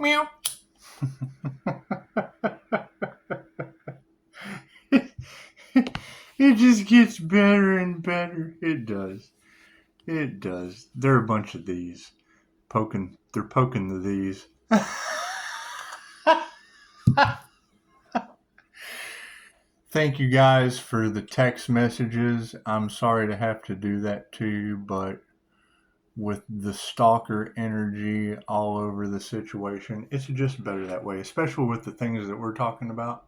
Meow. It just gets better and better. It does. It does. There are a bunch of these. They're poking the these. Thank you guys for the text messages. I'm sorry to have to do that to you, but with the stalker energy all over the situation, it's just better that way, especially with the things that we're talking about.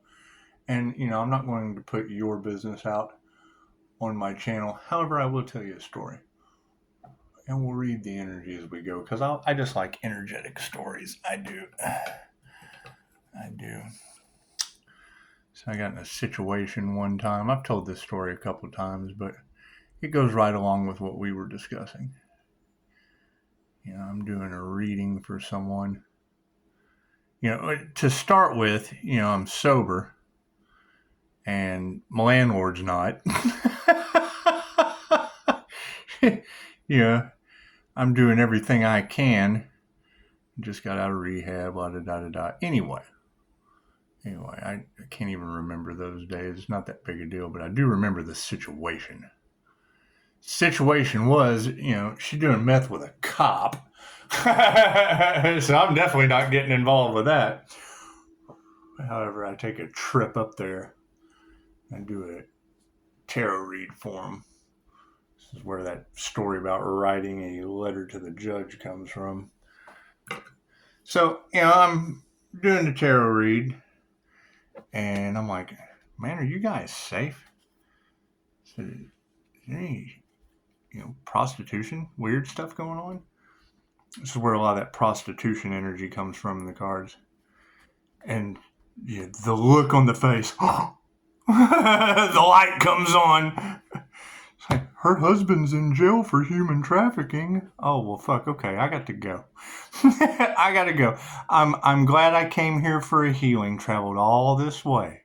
And, I'm not going to put your business out on my channel. However, I will tell you a story. And we'll read the energy as we go, because I just like energetic stories. I do. So I got in a situation one time. I've told this story a couple of times, but it goes right along with what we were discussing. I'm doing a reading for someone. To start with, I'm sober, and my landlord's not. I'm doing everything I can. Just got out of rehab, blah, da, da, da, da. Anyway, I can't even remember those days. It's not that big a deal, but I do remember the situation. Situation was, she's doing meth with a cop. So I'm definitely not getting involved with that. However, I take a trip up there and do a tarot read for him. This is where that story about writing a letter to the judge comes from. So, I'm doing the tarot read, and I'm like, man, are you guys safe? So, is there any, prostitution, weird stuff going on? This is where a lot of that prostitution energy comes from in the cards. And the look on the face, the light comes on. It's like, her husband's in jail for human trafficking. Oh, well, fuck. Okay, I got to go. I got to go. I'm glad I came here for a healing, traveled all this way.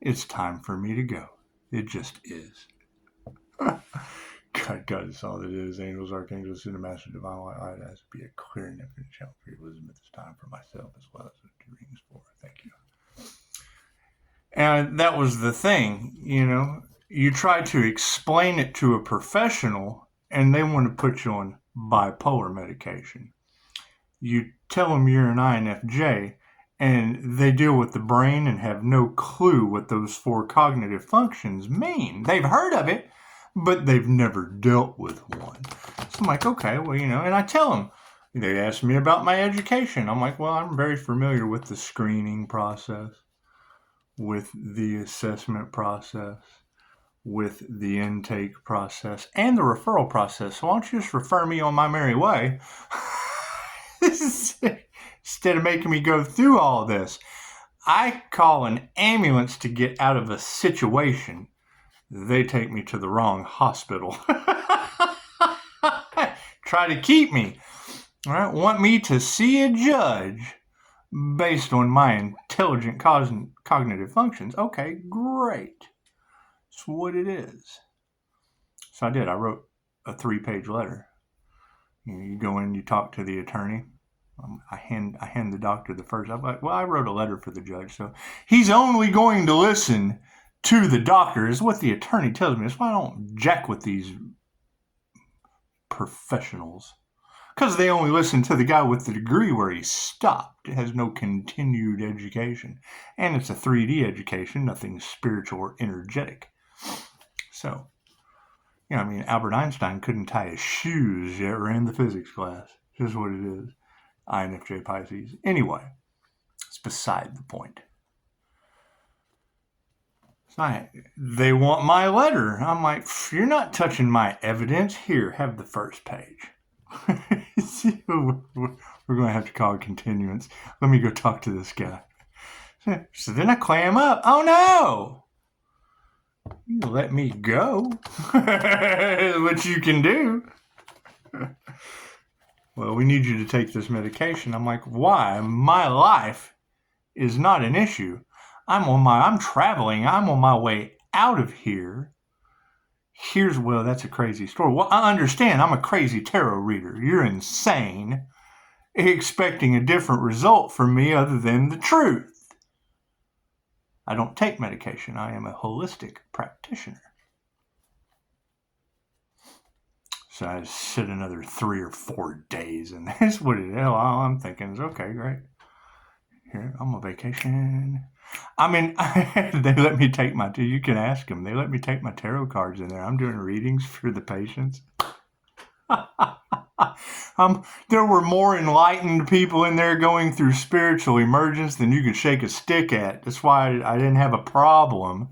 It's time for me to go. It just is. God, it's all it is. Angels, archangels, and the master divine light has to be a clear and infinite channel for your wisdom at this time for myself as well as the two readings for. Thank you. And that was the thing, you try to explain it to a professional and they want to put you on bipolar medication. You tell them you're an INFJ and they deal with the brain and have no clue what those 4 cognitive functions mean. They've heard of it, but they've never dealt with one. So I'm like, okay, well, and I tell them, they ask me about my education. I'm like, well, I'm very familiar with the screening process, with the assessment process, with the intake process, and the referral process. So why don't you just refer me on my merry way? Instead of making me go through all this. I call an ambulance to get out of a situation. They take me to the wrong hospital. Try to keep me. All right, want me to see a judge based on my intelligent cognitive functions. Okay, great. That's what it is. So I did. I wrote a 3-page letter. You go in, you talk to the attorney. I hand the doctor the first. I'm like, well, I wrote a letter for the judge, so he's only going to listen to the doctor, is what the attorney tells me. That's why I don't jack with these professionals. Because they only listen to the guy with the degree where he stopped. It has no continued education. And it's a 3D education, nothing spiritual or energetic. So, Albert Einstein couldn't tie his shoes yet ran the physics class. Just what it is. INFJ Pisces. Anyway, it's beside the point. So they want my letter. I'm like, you're not touching my evidence. Here, have the first page. We're going to have to call a continuance. Let me go talk to this guy. So then I clam up. Oh, no. You let me go. What you can do. Well, we need you to take this medication. I'm like, why? My life is not an issue. I'm traveling. I'm on my way out of here. Well, that's a crazy story. Well, I understand. I'm a crazy tarot reader. You're insane. expecting a different result from me other than the truth. I don't take medication. I am a holistic practitioner. So I sit another 3 or 4 days, and that's what it is. All I'm thinking is, okay, great. Here, I'm on vacation. I mean, they let me take you can ask them, they let me take my tarot cards in there. I'm doing readings for the patients. There were more enlightened people in there going through spiritual emergence than you could shake a stick at. That's why I didn't have a problem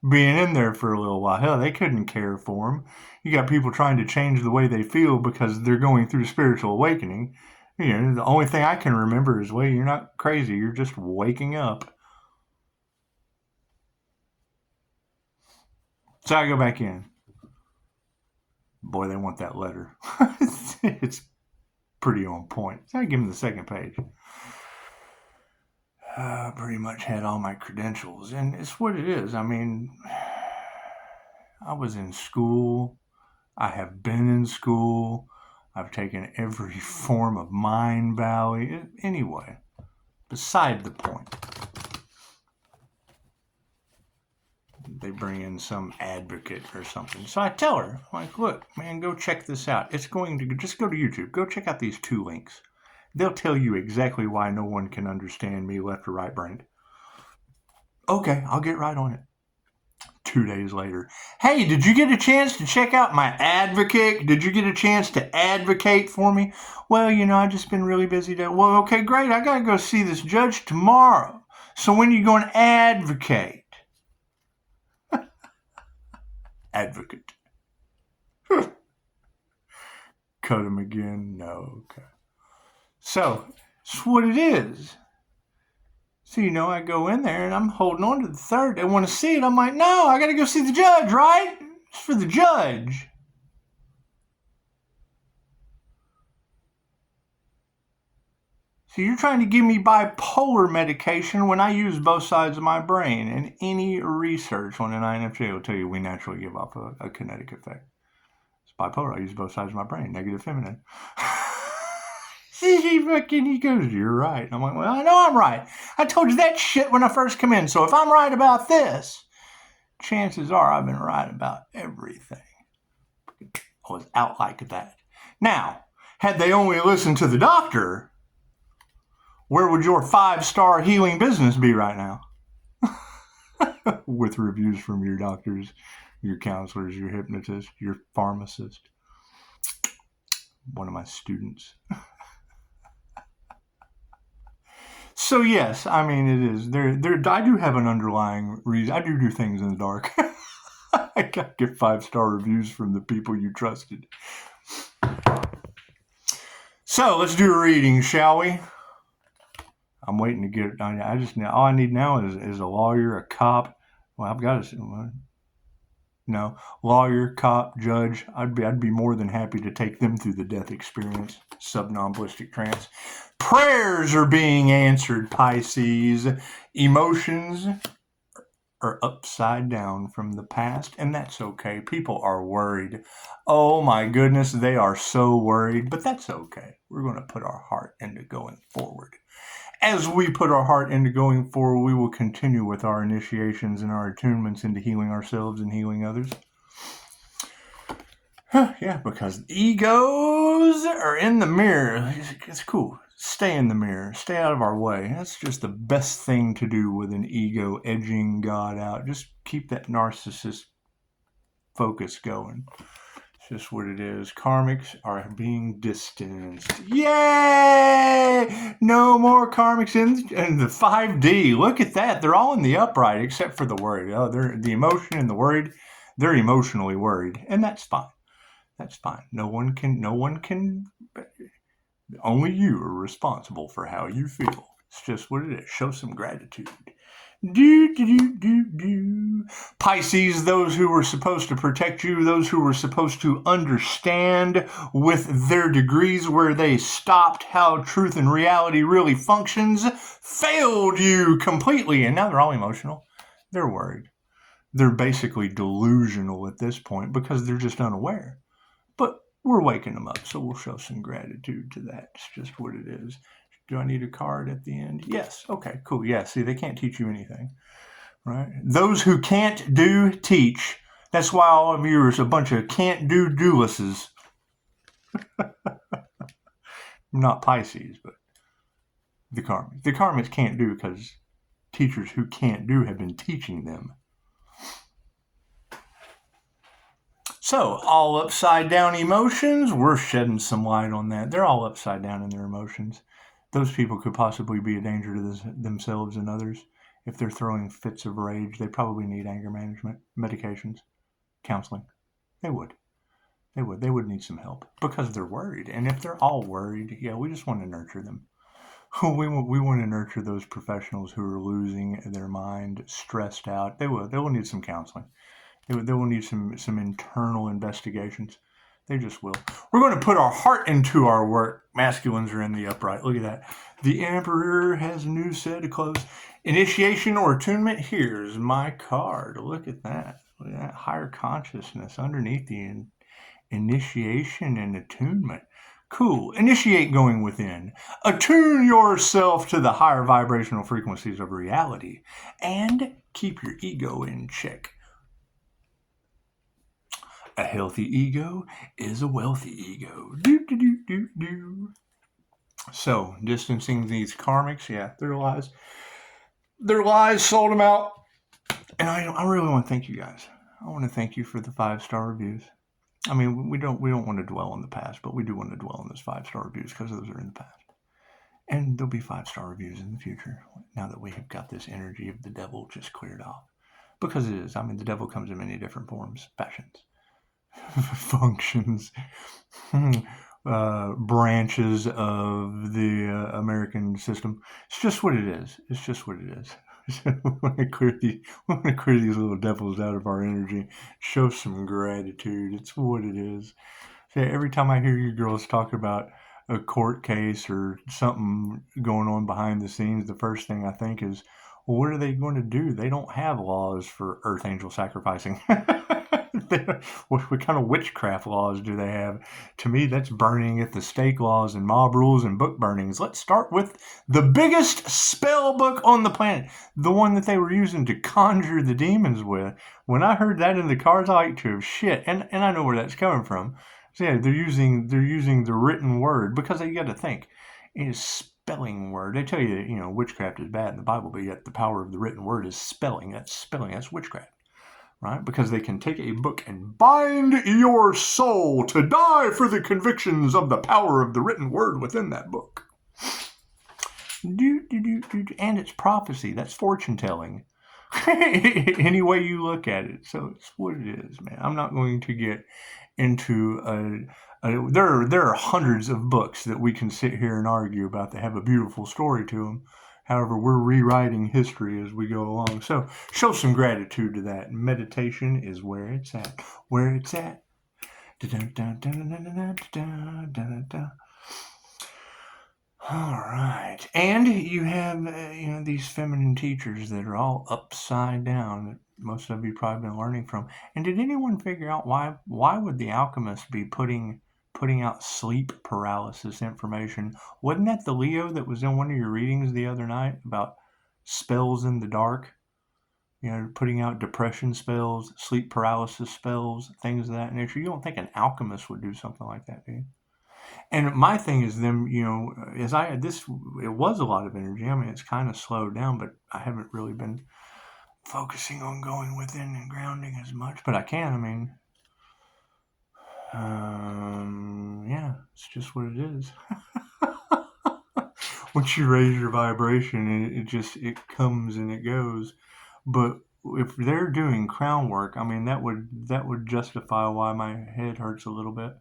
being in there for a little while. Hell, they couldn't care for them. You got people trying to change the way they feel because they're going through spiritual awakening. You know, the only thing I can remember is, well, you're not crazy. You're just waking up. So I go back in. Boy, they want that letter. It's pretty on point. So I give them the second page. Pretty much had all my credentials, and it's what it is. I mean, I was in school. I have been in school. I've taken every form of Mind Valley. Anyway, beside the point. They bring in some advocate or something. So I tell her, I'm like, look, man, go check this out. It's going to, just go to YouTube. Go check out these 2 links. They'll tell you exactly why no one can understand me left or right brained. Okay, I'll get right on it. 2 days later. Hey, did you get a chance to check out my advocate? Did you get a chance to advocate for me? Well, you know, I've just been really busy today. Well, okay, great. I got to go see this judge tomorrow. So when are you going to advocate? Advocate. Cut him again? No, okay. So, that's what it is. So, you know, I go in there and I'm holding on to the third. They want to see it. I'm like, no, I got to go see the judge, right? It's for the judge. So you're trying to give me bipolar medication when I use both sides of my brain. And any research on an INFJ will tell you we naturally give off a kinetic effect. It's bipolar. I use both sides of my brain, negative, feminine. He goes, you're right. I'm like, well, I know I'm right. I told you that shit when I first come in. So if I'm right about this, chances are I've been right about everything. I was out like that. Now, had they only listened to the doctor, where would your 5-star healing business be right now? With reviews from your doctors, your counselors, your hypnotist, your pharmacist. One of my students. So yes, I mean it is. I do have an underlying reason. I do things in the dark. I gotta get 5-star reviews from the people you trusted. So let's do a reading, shall we? I'm waiting to get. I just all I need now is a lawyer, a cop. Well, I've got a lawyer, cop, judge. I'd be more than happy to take them through the death experience, sub-non-ballistic trance. Prayers are being answered, Pisces. Emotions are upside down from the past, and that's okay. People are worried. Oh my goodness, they are so worried, but that's okay. We're going to put our heart into going forward. As we put our heart into going forward, we will continue with our initiations and our attunements into healing ourselves and healing others. Yeah, because egos are in the mirror. It's cool. Stay in the mirror. Stay out of our way. That's just the best thing to do with an ego edging God out. Just keep that narcissist focus going. It's just what it is. Karmics are being distanced. Yay! No more karmics in the 5D. Look at that. They're all in the upright except for the worried. Oh, they're the emotion and the worried. They're emotionally worried, and that's fine. That's fine. No one can. Only you are responsible for how you feel. It's just what it is. Show some gratitude. Pisces, those who were supposed to protect you, those who were supposed to understand with their degrees where they stopped how truth and reality really functions, failed you completely. And now they're all emotional. They're worried. They're basically delusional at this point because they're just unaware. But we're waking them up, so we'll show some gratitude to that. It's just what it is. Do I need a card at the end? Yes. Okay, cool. Yeah, see, they can't teach you anything, right? Those who can't do, teach. That's why all of you are a bunch of can't-do dualists. Not Pisces, but the karmics. The karmics can't do because teachers who can't do have been teaching them. So, all upside down emotions, we're shedding some light on that. They're all upside down in their emotions. Those people could possibly be a danger to themselves and others. If they're throwing fits of rage, they probably need anger management, medications, counseling. They would. They would need some help because they're worried. And if they're all worried, yeah, we just want to nurture them. We want to nurture those professionals who are losing their mind, stressed out. They will need some counseling. They will need some internal investigations. They just will. We're going to put our heart into our work. Masculines are in the upright. Look at that. The Emperor has a new set of clothes. Initiation or attunement. Here's my card. Look at that. Look at that. Higher consciousness underneath the initiation and attunement. Cool. Initiate going within. Attune yourself to the higher vibrational frequencies of reality. And keep your ego in check. A healthy ego is a wealthy ego. So, distancing these karmics, yeah, they're lies. They're lies, sold them out. And I really want to thank you guys. I want to thank you for the 5-star reviews. I mean, we don't want to dwell on the past, but we do want to dwell on those 5-star reviews because those are in the past. And there'll be 5-star reviews in the future now that we have got this energy of the devil just cleared off. Because it is. I mean, the devil comes in many different forms, fashions, functions, branches of the American system. It's just what it is. It's just what it is. We want to clear these little devils out of our energy. Show some gratitude. It's what it is. So every time I hear you girls talk about a court case or something going on behind the scenes, the first thing I think is, well, what are they going to do? They don't have laws for earth angel sacrificing. What kind of witchcraft laws do they have? To me, that's burning at the stake laws and mob rules and book burnings. Let's start with the biggest spell book on the planet, the one that they were using to conjure the demons with. When I heard that in the cards, I like to have shit, and I know where that's coming from. So yeah, they're using the written word because you got to think it is spelling word. They tell you that witchcraft is bad in the Bible, but yet the power of the written word is spelling. That's witchcraft. Right? Because they can take a book and bind your soul to die for the convictions of the power of the written word within that book. And it's prophecy. That's fortune telling. Any way you look at it. So it's what it is, man. I'm not going to get into there are hundreds of books that we can sit here and argue about that have a beautiful story to them. However, we're rewriting history as we go along. So show some gratitude to that. Meditation is where it's at. Where it's at. All right. And you have, these feminine teachers that are all upside down that most of you probably been learning from. And did anyone figure out why would the alchemist be putting out sleep paralysis information? Wasn't that the Leo that was in one of your readings the other night about spells in the dark? Putting out depression spells, sleep paralysis spells, things of that nature. You don't think an alchemist would do something like that, do you? And my thing is them, it was a lot of energy. I mean, it's kind of slowed down, but I haven't really been focusing on going within and grounding as much, but I can. I mean, yeah, it's just what it is. Once you raise your vibration, it comes and it goes. But if they're doing crown work, I mean, that would justify why my head hurts a little bit.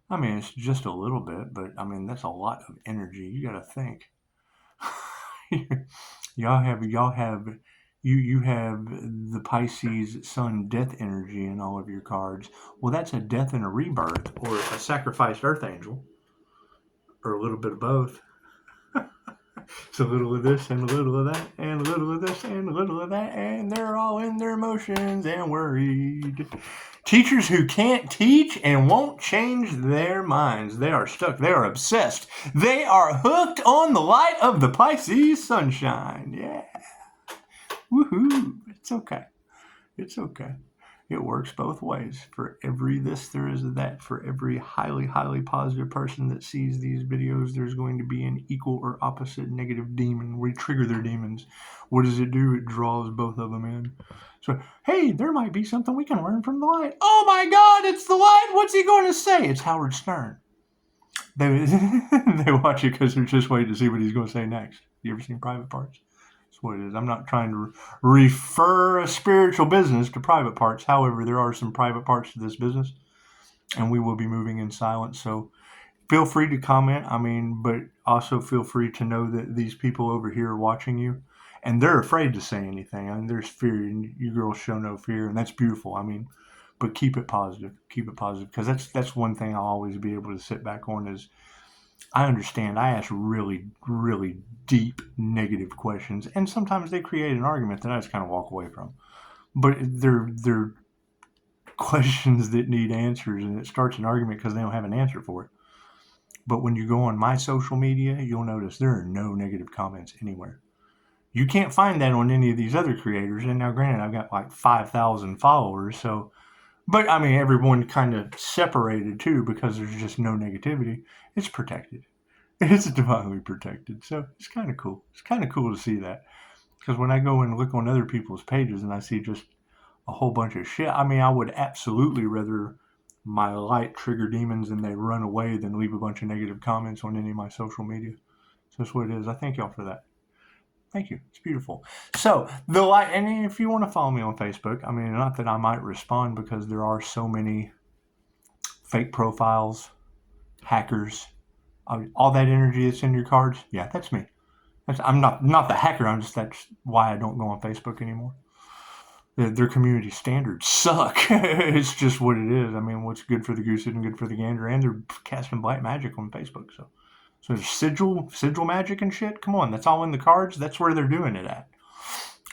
I mean, it's just a little bit, but I mean, that's a lot of energy. You got to think. You have the Pisces Sun death energy in all of your cards. Well, that's a death and a rebirth, or a sacrificed earth angel, or a little bit of both. It's a little of this and a little of that and a little of this and a little of that, and they're all in their emotions and worried. Teachers who can't teach and won't change their minds. They are stuck. They are obsessed. They are hooked on the light of the Pisces sunshine. Yeah. Woohoo. It's okay. It's okay. It works both ways. For every this, there is that. For every highly, highly positive person that sees these videos, there's going to be an equal or opposite negative demon. We trigger their demons. What does it do? It draws both of them in. So, hey, there might be something we can learn from the light. Oh my God, it's the light. What's he going to say? It's Howard Stern. They watch it because they're just waiting to see what he's going to say next. You ever seen Private Parts? That's what it is. I'm not trying to refer a spiritual business to private parts. However, there are some private parts to this business, and we will be moving in silence. So feel free to comment. But also feel free to know that these people over here are watching you, and they're afraid to say anything. There's fear, and you girls show no fear, and that's beautiful. But keep it positive. Keep it positive, because that's one thing I'll always be able to sit back on is I understand I ask really, really deep negative questions, and sometimes they create an argument that I just kind of walk away from. But they're questions that need answers, and it starts an argument because they don't have an answer for it. But when you go on my social media, you'll notice there are no negative comments anywhere. You can't find that on any of these other creators. And now, granted, I've got like 5,000 followers, so... But, everyone kind of separated, too, because there's just no negativity. It's protected. It's divinely protected. So it's kind of cool. It's kind of cool to see that. Because when I go and look on other people's pages and I see just a whole bunch of shit, I would absolutely rather my light trigger demons and they run away than leave a bunch of negative comments on any of my social media. So that's what it is. I thank y'all for that. Thank you. It's beautiful. So, the light, and if you want to follow me on Facebook, not that I might respond because there are so many fake profiles, hackers, all that energy that's in your cards. Yeah, that's me. I'm not the hacker. That's why I don't go on Facebook anymore. Their community standards suck. It's just what it is. What's good for the goose isn't good for the gander, and they're casting black magic on Facebook, so there's sigil magic and shit. Come on, that's all in the cards. That's where they're doing it at.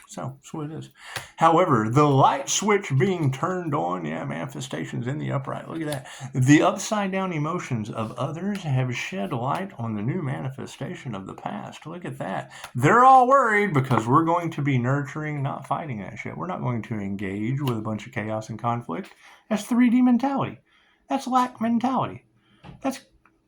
So that's what it is. However, the light switch being turned on, manifestations in the upright. Look at that. The upside down emotions of others have shed light on the new manifestation of the past. Look at that. They're all worried because we're going to be nurturing, not fighting that shit. We're not going to engage with a bunch of chaos and conflict. That's 3D mentality. That's lack mentality. That's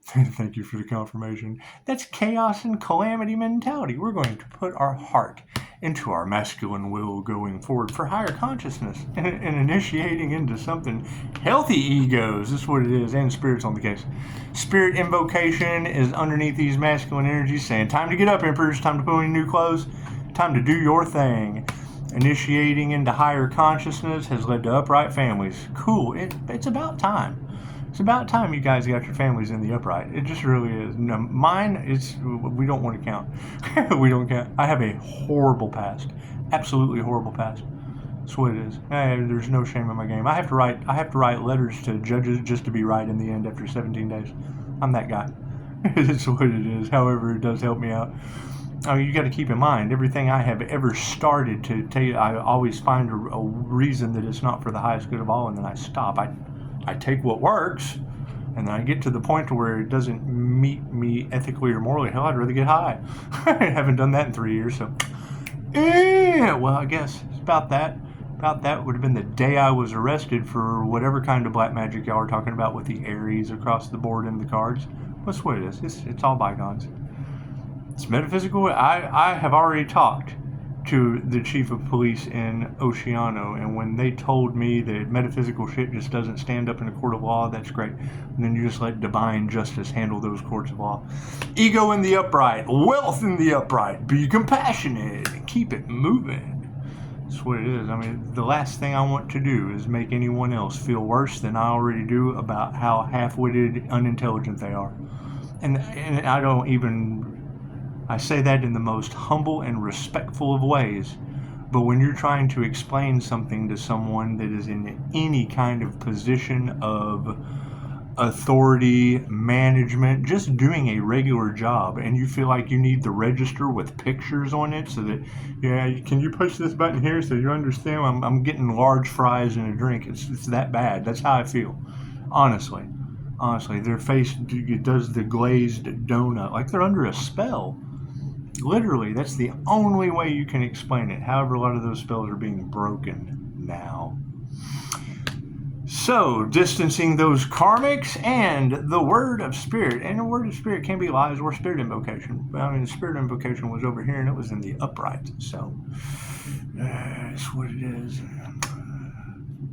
thank you for the confirmation. That's chaos and calamity mentality. We're going to put our heart into our masculine will going forward for higher consciousness and initiating into something healthy egos. This is what it is, and spirits on the case. Spirit invocation is underneath these masculine energies saying, time to get up, emperors, time to put on your new clothes, time to do your thing. Initiating into higher consciousness has led to upright families. Cool. It's about time. It's about time you guys got your families in the upright. It just really is. No, mine, we don't want to count. We don't count. I have a horrible past. Absolutely horrible past. That's what it is. There's no shame in my game. I have to write letters to judges just to be right in the end after 17 days. I'm that guy. It's what it is. However, it does help me out. You got to keep in mind, everything I have ever started to tell you, I always find a reason that it's not for the highest good of all, and then I stop. I take what works, and then I get to the point to where it doesn't meet me ethically or morally. Hell, I'd rather get high. I haven't done that in 3 years, so. Well, I guess it's about that. About that would have been the day I was arrested for whatever kind of black magic y'all are talking about with the Aries across the board in the cards. That's what it is. It's all bygones. It's metaphysical. I have already talked to the chief of police in Oceano, and when they told me that metaphysical shit just doesn't stand up in a court of law, that's great. And then you just let divine justice handle those courts of law. Ego in the upright, wealth in the upright, be compassionate, and keep it moving. That's what it is. The last thing I want to do is make anyone else feel worse than I already do about how half-witted, unintelligent they are. And I say that in the most humble and respectful of ways, but when you're trying to explain something to someone that is in any kind of position of authority, management, just doing a regular job, and you feel like you need the register with pictures on it so that, yeah, can you push this button here so you understand I'm getting large fries and a drink. It's that bad. That's how I feel. Honestly. Their face does the glazed donut. Like they're under a spell. Literally, that's the only way you can explain it. However, a lot of those spells are being broken now. So, distancing those karmics and the word of spirit. And the word of spirit can be lies or spirit invocation. I mean, the spirit invocation was over here and it was in the upright. So, that's what it is.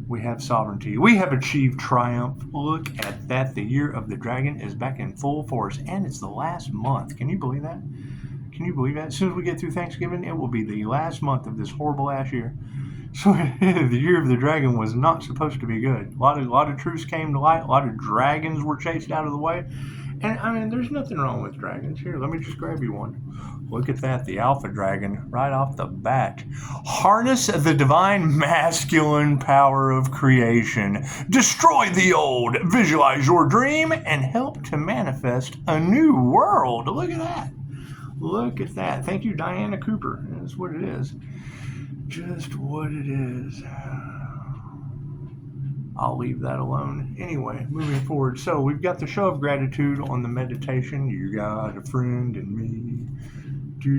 We have sovereignty. We have achieved triumph. Look at that. The year of the dragon is back in full force. And it's the last month. Can you believe that? Can you believe that? As soon as we get through Thanksgiving, it will be the last month of this horrible ass year. So the year of the dragon was not supposed to be good. A lot of truths came to light. A lot of dragons were chased out of the way. And I mean, there's nothing wrong with dragons. Here, let me just grab you one. Look at that, the alpha dragon, right off the bat. Harness the divine masculine power of creation. Destroy the old. Visualize your dream and help to manifest a new world. Look at that. Look at that. Thank you, Diana Cooper. That's what it is. Just what it is. I'll leave that alone. Anyway, moving forward. So we've got the show of gratitude on the meditation. You got a friend and me. Do.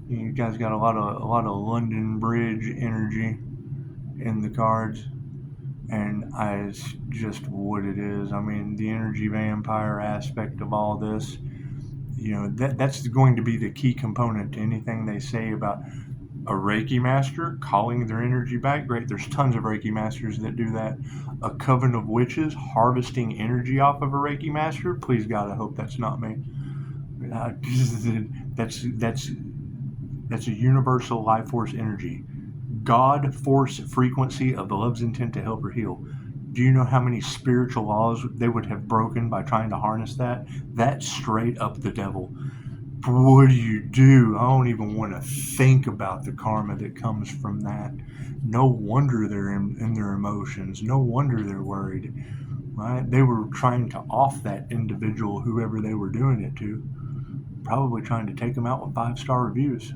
You guys got a lot of London Bridge energy in the cards. And it's just what it is. I mean, the energy vampire aspect of all this, that's going to be the key component to anything they say about a Reiki master calling their energy back. Great, there's tons of Reiki masters that do that. A coven of witches harvesting energy off of a Reiki master. Please God, I hope that's not me. That's a universal life force energy. God force frequency of the love's intent to help or heal. Do you know how many spiritual laws they would have broken by trying to harness that? That's straight up the devil. But what do you do? I don't even want to think about the karma that comes from that. No wonder they're in their emotions. No wonder they're worried. Right? They were trying to off that individual, whoever they were doing it to. Probably trying to take them out with 5-star reviews.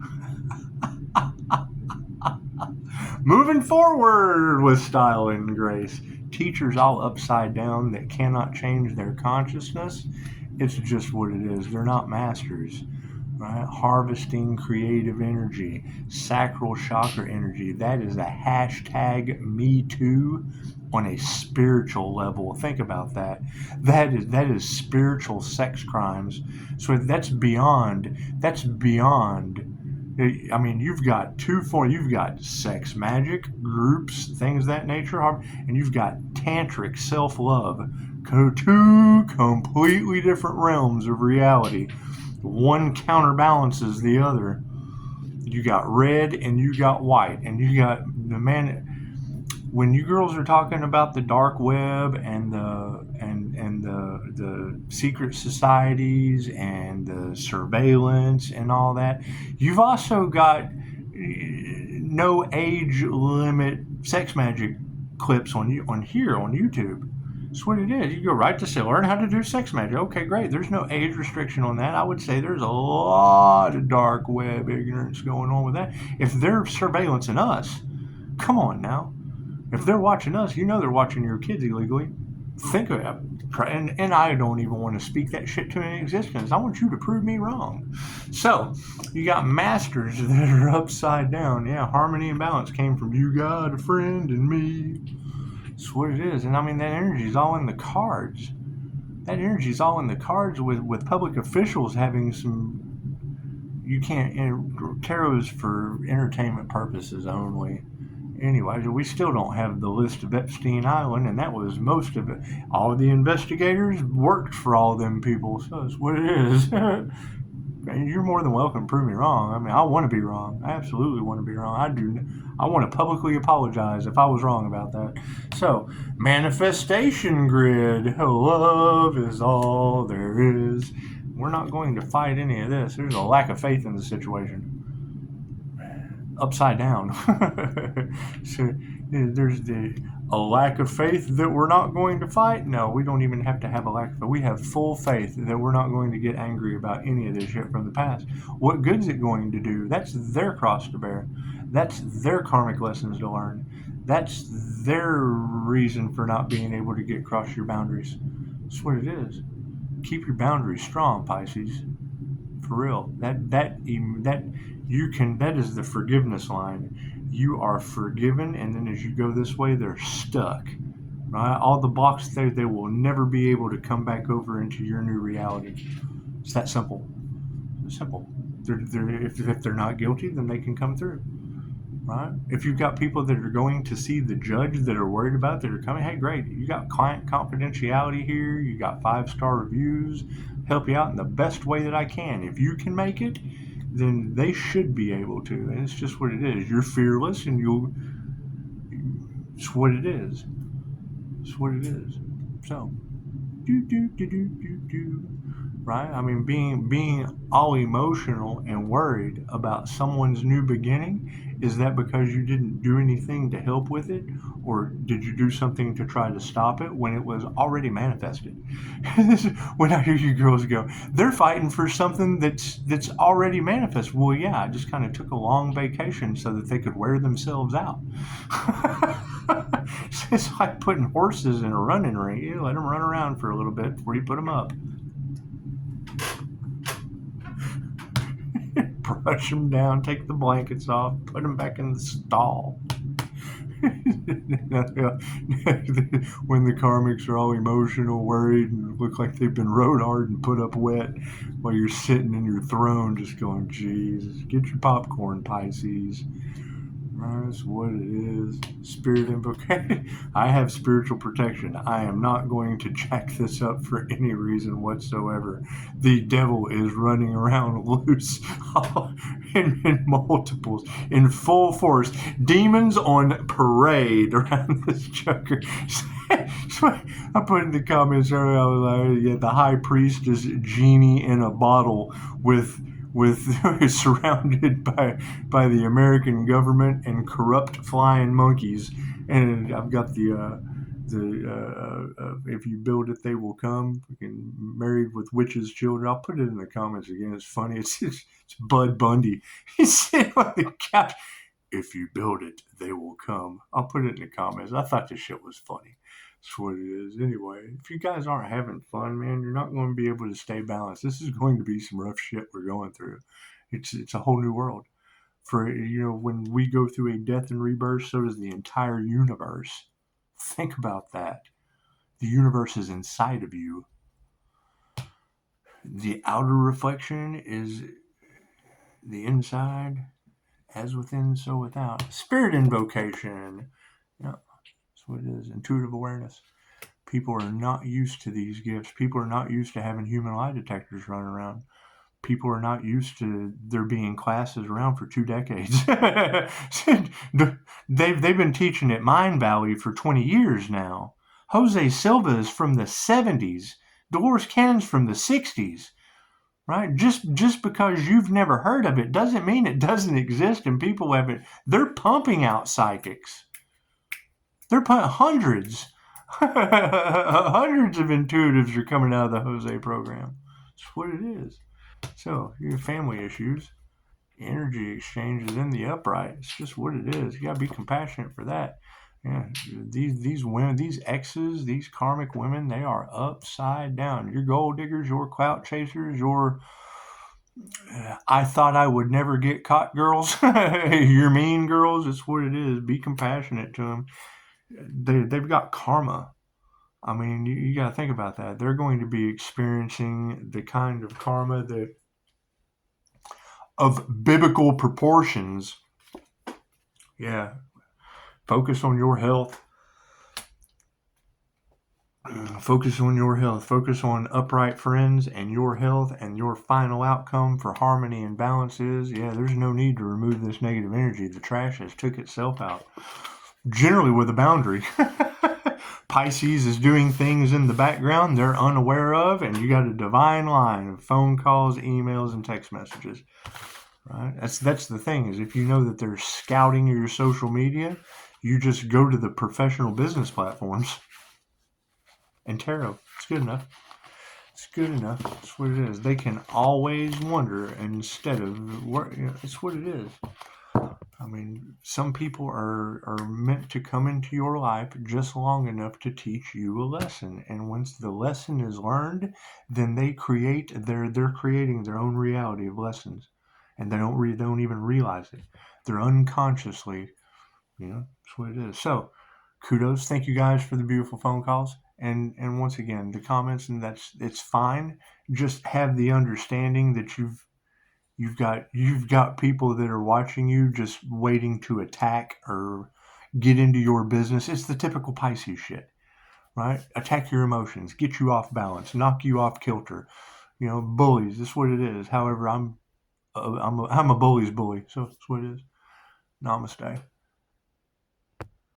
Moving forward with style and grace. Teachers all upside down that cannot change their consciousness. It's just what it is. They're not masters. Right? Harvesting creative energy, sacral chakra energy. That is a hashtag Me Too on a spiritual level. Think about that. That is spiritual sex crimes. So that's beyond. I mean, you've got you've got sex magic, groups, things of that nature, and you've got tantric self-love. Two completely different realms of reality. One counterbalances the other. You got red and you got white, and you got the man. When you girls are talking about the dark web and the secret societies and the surveillance and all that, you've also got no age limit sex magic clips on here on YouTube. That's what it is. You go right to say, learn how to do sex magic. Okay, great. There's no age restriction on that. I would say there's a lot of dark web ignorance going on with that. If they're surveillancing us, come on now. If they're watching us, they're watching your kids illegally. Think of it. And I don't even want to speak that shit to an existence. I want you to prove me wrong. So, you got masters that are upside down. Yeah, harmony and balance came from you got a friend and me. That's what it is. And I mean, that energy is all in the cards. That energy is all in the cards with public officials having some... You can't... Tarot's for entertainment purposes only. Anyway, we still don't have the list of Epstein Island, and that was most of it. All of the investigators worked for all them people, so that's what it is. You're more than welcome to prove me wrong. I mean, I want to be wrong. I absolutely want to be wrong. I want to publicly apologize if I was wrong about that. So, manifestation grid. Love is all there is. We're not going to fight any of this. There's a lack of faith in the situation. Upside down. So there's A lack of faith that we're not going to fight? No, we don't even have to have a lack of faith. We have full faith that we're not going to get angry about any of this shit from the past. What good's it going to do? That's their cross to bear. That's their karmic lessons to learn. That's their reason for not being able to get across your boundaries. That's what it is. Keep your boundaries strong, Pisces. For real. That is the forgiveness line. You are forgiven, and then as you go this way, they're stuck. Right? All the blocks there, they will never be able to come back over into your new reality. It's that simple. It's simple. If they're not guilty, then they can come through. Right? If you've got people that are going to see the judge that are worried about that are coming, hey, great. You got client confidentiality here. You got 5-star reviews. Help you out in the best way that I can. If you can make it, then they should be able to. And it's just what it is. You're fearless, and it's what it is. It's what it is. So, right? I mean, being all emotional and worried about someone's new beginning, is that because you didn't do anything to help with it, or did you do something to try to stop it when it was already manifested? This is when I hear you girls go, they're fighting for something that's already manifest. Well, yeah, I just kind of took a long vacation so that they could wear themselves out. It's like putting horses in a running ring. You let them run around for a little bit before you put them up. Brush them down, take the blankets off, put them back in the stall. When the karmics are all emotional, worried, and look like they've been rode hard and put up wet, while you're sitting in your throne just going, Jesus, get your popcorn, Pisces. That's what it is. Spirit invocation. I have spiritual protection. I am not going to jack this up for any reason whatsoever. The devil is running around loose in multiples, in full force. Demons on parade around this joker. I put in the comments earlier, I was like, yeah, the high priest is genie in a bottle with surrounded by the American government and corrupt flying monkeys. And I've got if you build it, they will come. Married with witches' children. I'll put it in the comments again. It's funny. It's Bud Bundy. He's sitting on the couch. If you build it, they will come. I'll put it in the comments. I thought this shit was funny. That's what it is. Anyway, if you guys aren't having fun, man, you're not going to be able to stay balanced. This is going to be some rough shit we're going through. It's a whole new world. When we go through a death and rebirth, so does the entire universe. Think about that. The universe is inside of you. The outer reflection is the inside, as within, so without. Spirit invocation. Yeah, that's what it is. Intuitive awareness. People are not used to these gifts. People are not used to having human lie detectors running around. People are not used to there being classes around for 2 decades. They've been teaching at Mind Valley for 20 years now. Jose Silva is from the 70s. Dolores Cannon's from the 60s. Right? Just because you've never heard of it doesn't mean it doesn't exist and people haven't. They're pumping out psychics. They're hundreds. Hundreds of intuitives are coming out of the Jose program. That's what it is. So, your family issues, energy exchanges in the upright. It's just what it is. You gotta be compassionate for that. Yeah, these women, these exes, these karmic women, they are upside down. Your gold diggers, your clout chasers, your I thought I would never get caught girls. Your mean girls. It's what it is. Be compassionate to them. They've got karma. I mean, you got to think about that. They're going to be experiencing the kind of karma that of biblical proportions. Yeah. Focus on your health. Focus on your health. Focus on upright friends and your health, and your final outcome for harmony and balance is, there's no need to remove this negative energy. The trash has took itself out. Generally with a boundary. Pisces is doing things in the background they're unaware of, and you got a divine line of phone calls, emails, and text messages. Right? That's the thing, is if you know that they're scouting your social media, You just go to the professional business platforms and tarot. It's good enough. It's good enough. That's what it is. They can always wonder instead of work. It's what it is. I mean, some people are meant to come into your life just long enough to teach you a lesson. And once the lesson is learned, then they're creating their own reality of lessons. And they don't even realize it. They're unconsciously, that's what it is. So kudos. Thank you guys for the beautiful phone calls. And once again, the comments, and it's fine. Just have the understanding that you've got people that are watching you just waiting to attack or get into your business. It's the typical Pisces shit, right? Attack your emotions, get you off balance, knock you off kilter. Bullies. That's what it is. However, I'm a bully's bully, so that's what it is. Namaste.